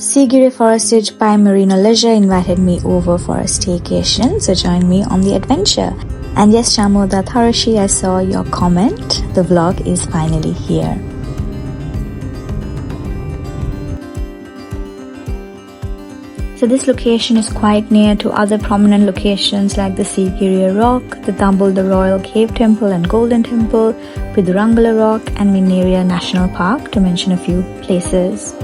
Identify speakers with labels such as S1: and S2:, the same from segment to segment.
S1: Sigiriya Forestage by MARINO Leisure invited me over for a staycation, so join me on the adventure. And yes, Shamoda Tharashi, I saw your comment. The vlog is finally here. So this location is quite near to other prominent locations like the Sigiriya Rock, the Dumbledore Royal Cave Temple and Golden Temple, Pidurangala Rock and Mineria National Park, to mention a few places.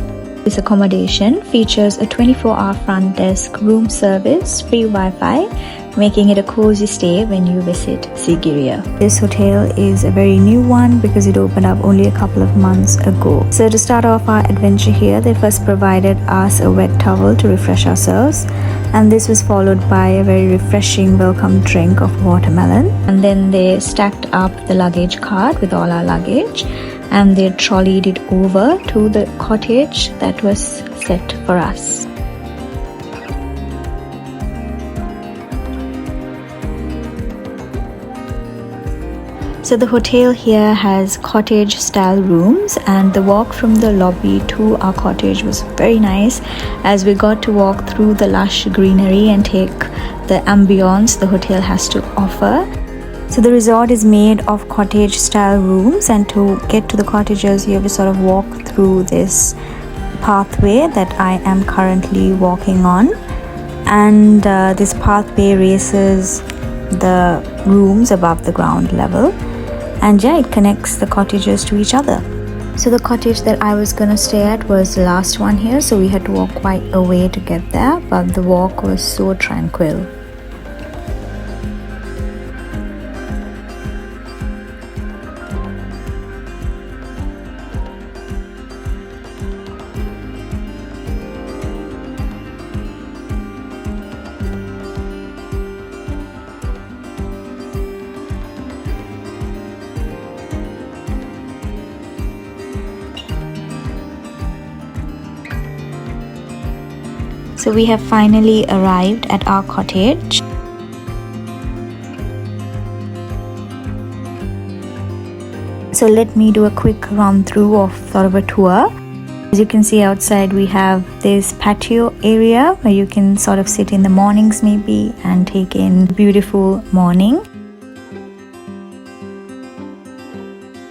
S1: This accommodation features a 24-hour front desk room service, free Wi-Fi, making it a cozy stay when you visit Sigiriya. This hotel is a very new one because it opened up only a couple of months ago. So to start off our adventure here, they first provided us a wet towel to refresh ourselves, and this was followed by a very refreshing welcome drink of watermelon. And then they stacked up the luggage cart with all our luggage, and they trolleyed it over to the cottage that was set for us. So the hotel here has cottage style rooms, and the walk from the lobby to our cottage was very nice as we got to walk through the lush greenery and take the ambience the hotel has to offer. So the resort is made of cottage style rooms, and to get to the cottages you have to sort of walk through this pathway that I am currently walking on, and this pathway races the rooms above the ground level, and yeah, it connects the cottages to each other. So the cottage that I was gonna stay at was the last one here, so we had to walk quite a way to get there, but the walk was so tranquil. So we have finally arrived at our cottage. So let me do a quick run through of sort of a tour. As you can see outside, we have this patio area where you can sort of sit in the mornings maybe and take in beautiful morning.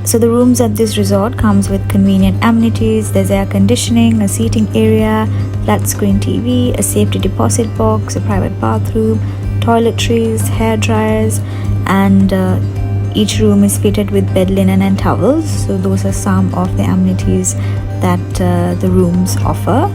S1: So the rooms at this resort comes with convenient amenities. There's air conditioning, a seating area, flat screen TV, a safety deposit box, a private bathroom, toiletries, hair dryers, and each room is fitted with bed linen and towels. So those are some of the amenities that the rooms offer.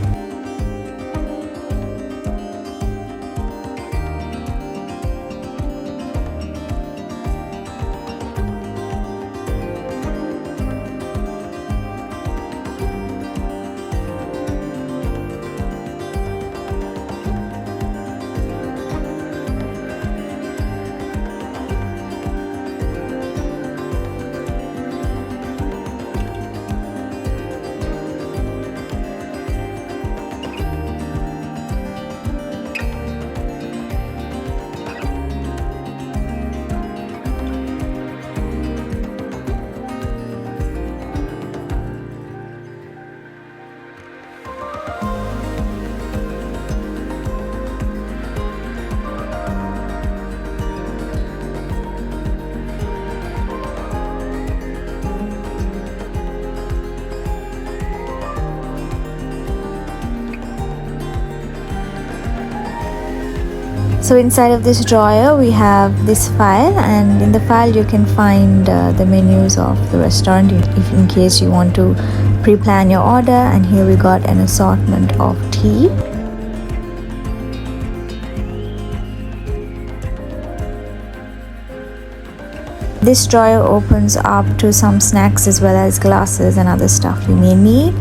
S1: So inside of this drawer we have this file, and in the file you can find the menus of the restaurant if in case you want to pre-plan your order. And here we got an assortment of tea. This drawer opens up to some snacks as well as glasses and other stuff you may need.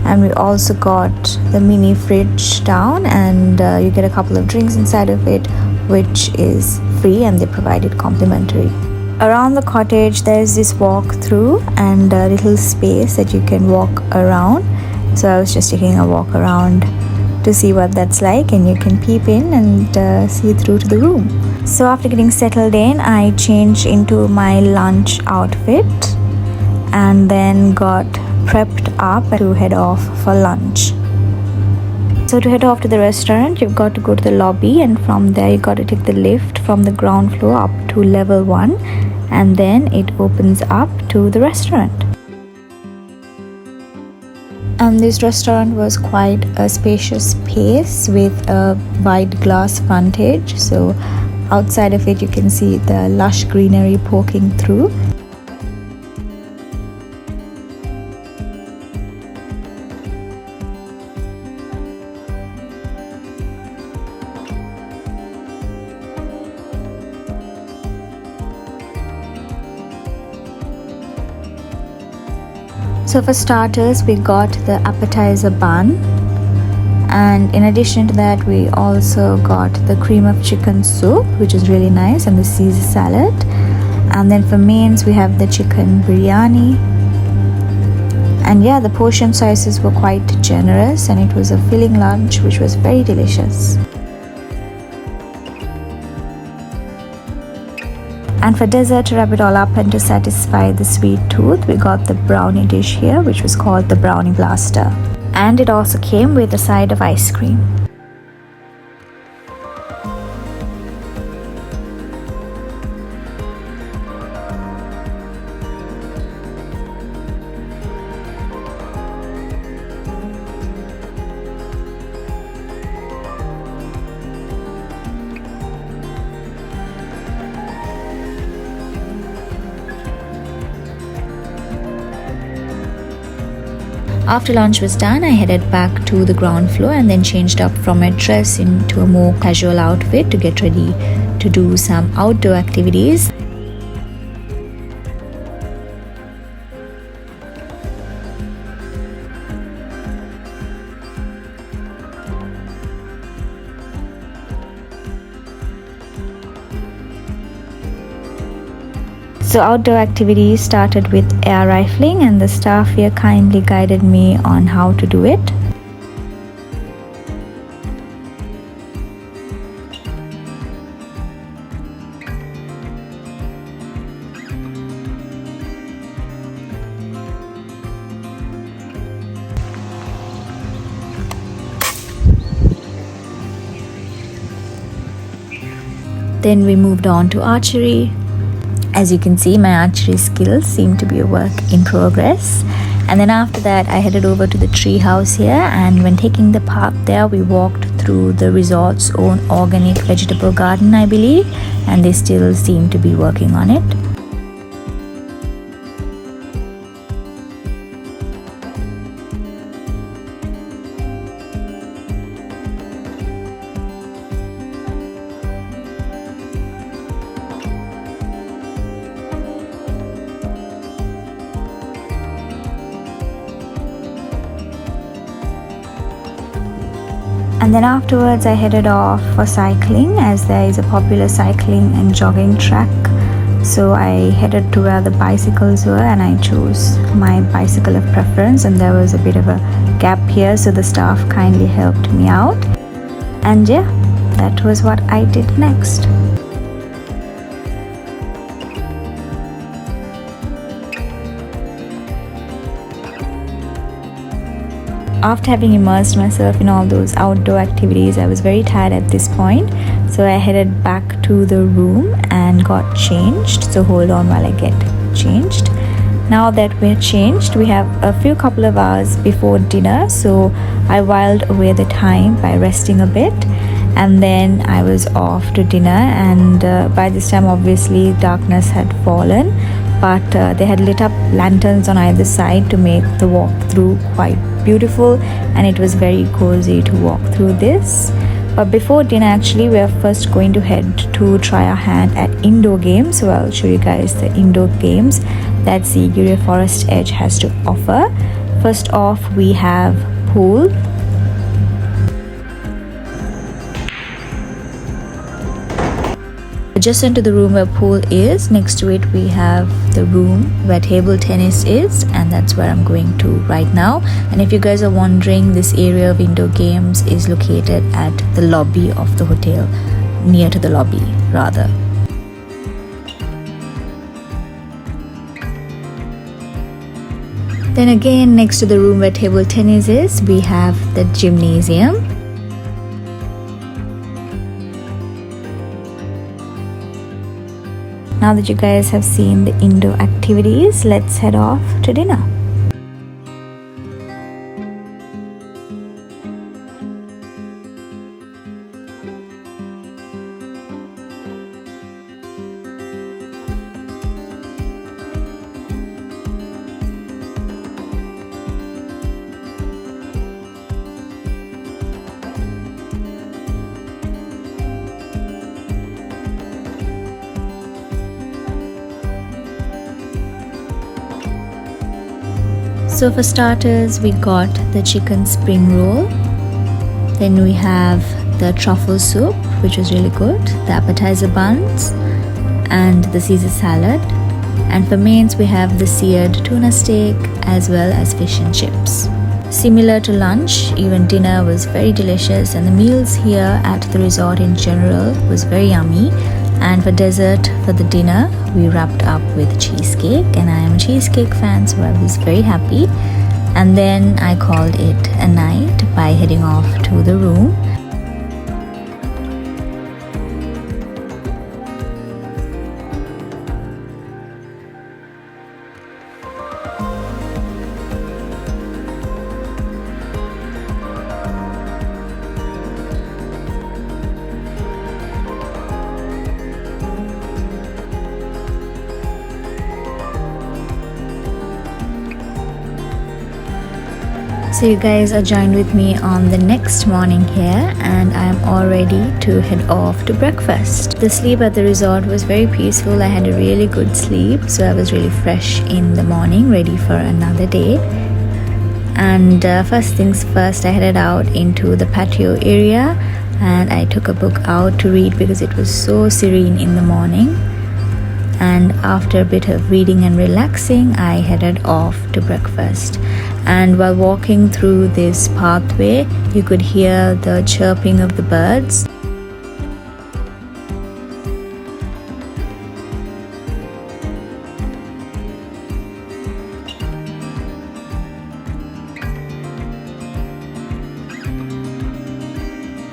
S1: And we also got the mini fridge down, and you get a couple of drinks inside of it, which is free and they provide it complimentary. Around the cottage there is this walk through and a little space that you can walk around. So I was just taking a walk around to see what that's like, and you can peep in and see through to the room. So after getting settled in, I changed into my lunch outfit and then got prepped up to head off for lunch. So to head off to the restaurant, you've got to go to the lobby, and from there you got to take the lift from the ground floor up to level 1, and then it opens up to the restaurant. And this restaurant was quite a spacious space with a wide glass frontage. So outside of it you can see the lush greenery poking through. So for starters, we got the appetizer bun, and in addition to that we also got the cream of chicken soup, which is really nice, and the Caesar salad. And then for mains we have the chicken biryani, and yeah, the portion sizes were quite generous, and it was a filling lunch which was very delicious. And for dessert, to wrap it all up and to satisfy the sweet tooth, we got the brownie dish here, which was called the brownie blaster. And it also came with a side of ice cream. After lunch was done, I headed back to the ground floor and then changed up from my dress into a more casual outfit to get ready to do some outdoor activities. So outdoor activities started with air rifling, and the staff here kindly guided me on how to do it. Then we moved on to archery. As you can see, my archery skills seem to be a work in progress. And then after that, I headed over to the tree house here, and when taking the path there, we walked through the resort's own organic vegetable garden, I believe, and they still seem to be working on it. And then afterwards I headed off for cycling, as there is a popular cycling and jogging track. So I headed to where the bicycles were, and I chose my bicycle of preference, and there was a bit of a gap here, so the staff kindly helped me out. And yeah, that was what I did next. After having immersed myself in all those outdoor activities, I was very tired at this point, so I headed back to the room and got changed. So hold on while I get changed. Now that we're changed, we have a couple of hours before dinner, so I whiled away the time by resting a bit, and then I was off to dinner. And by this time obviously darkness had fallen, but they had lit up lanterns on either side to make the walkthrough quite beautiful, and it was very cozy to walk through this. But before dinner, actually, we are first going to head to try our hand at indoor games. So I'll show you guys the indoor games that Sigiriya Forest Edge has to offer. First off, we have pool. Adjacent to the room where pool is, next to it we have the room where table tennis is, and that's where I'm going to right now. And if you guys are wondering, this area of indoor games is located at the lobby of the hotel, near to the lobby rather. Then again, next to the room where table tennis is, we have the gymnasium. Now that you guys have seen the indoor activities, let's head off to dinner. So for starters, we got the chicken spring roll. Then we have the truffle soup, which was really good, the appetizer buns, and the Caesar salad. And for mains, we have the seared tuna steak as well as fish and chips. Similar to lunch, even dinner was very delicious, and the meals here at the resort in general was very yummy. And for dessert, for the dinner, we wrapped up with cheesecake, and I am a cheesecake fan, so I was very happy. And then I called it a night by heading off to the room. So you guys are joined with me on the next morning here, and I'm all ready to head off to breakfast. The sleep at the resort was very peaceful. I had a really good sleep, so I was really fresh in the morning, ready for another day. And first things first, I headed out into the patio area and I took a book out to read because it was so serene in the morning. And after a bit of reading and relaxing, I headed off to breakfast. And while walking through this pathway, you could hear the chirping of the birds.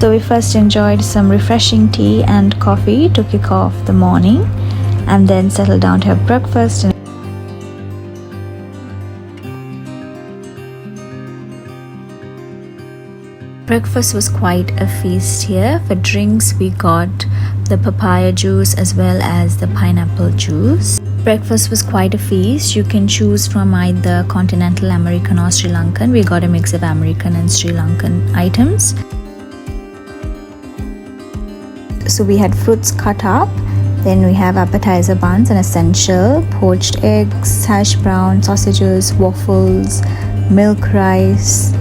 S1: So we first enjoyed some refreshing tea and coffee to kick off the morning, and then settled down to have breakfast. Breakfast was quite a feast here. For drinks, we got the papaya juice as well as the pineapple juice. Breakfast was quite a feast. You can choose from either continental American or Sri Lankan. We got a mix of American and Sri Lankan items. So we had fruits cut up. Then we have appetizer buns, an essential, poached eggs, hash brown, sausages, waffles, milk rice,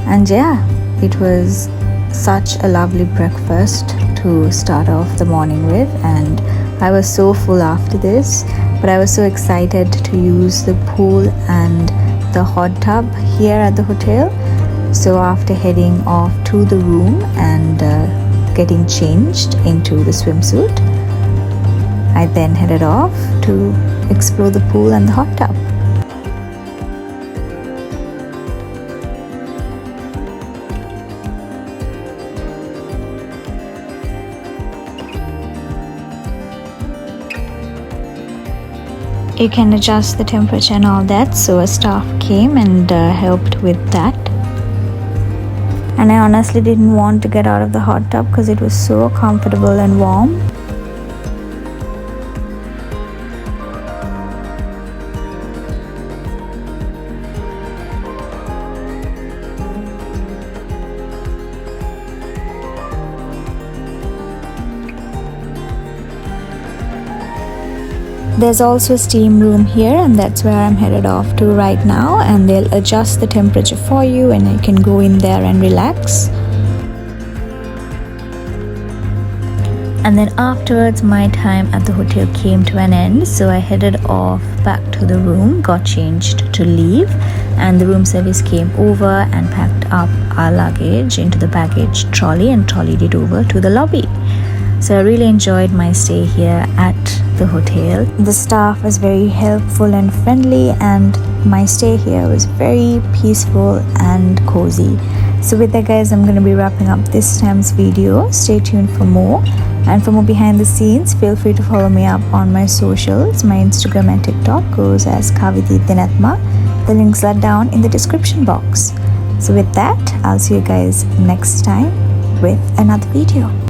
S1: and yeah, it was such a lovely breakfast to start off the morning with. And I was so full after this, but I was so excited to use the pool and the hot tub here at the hotel. So after heading off to the room and getting changed into the swimsuit, I then headed off to explore the pool and the hot tub. You can adjust the temperature and all that, so a staff came and helped with that. And I honestly didn't want to get out of the hot tub because it was so comfortable and warm. There's also a steam room here, and that's where I'm headed off to right now, and they'll adjust the temperature for you and you can go in there and relax. And then afterwards, my time at the hotel came to an end, so I headed off back to the room, got changed to leave, and the room service came over and packed up our luggage into the baggage trolley and trolleyed it over to the lobby. So I really enjoyed my stay here at the hotel. The staff was very helpful and friendly, and my stay here was very peaceful and cozy. So with that guys, I'm going to be wrapping up this time's video. Stay tuned for more. And for more behind the scenes, feel free to follow me up on my socials. My Instagram and TikTok goes as Kavithi. The links are down in the description box. So with that, I'll see you guys next time with another video.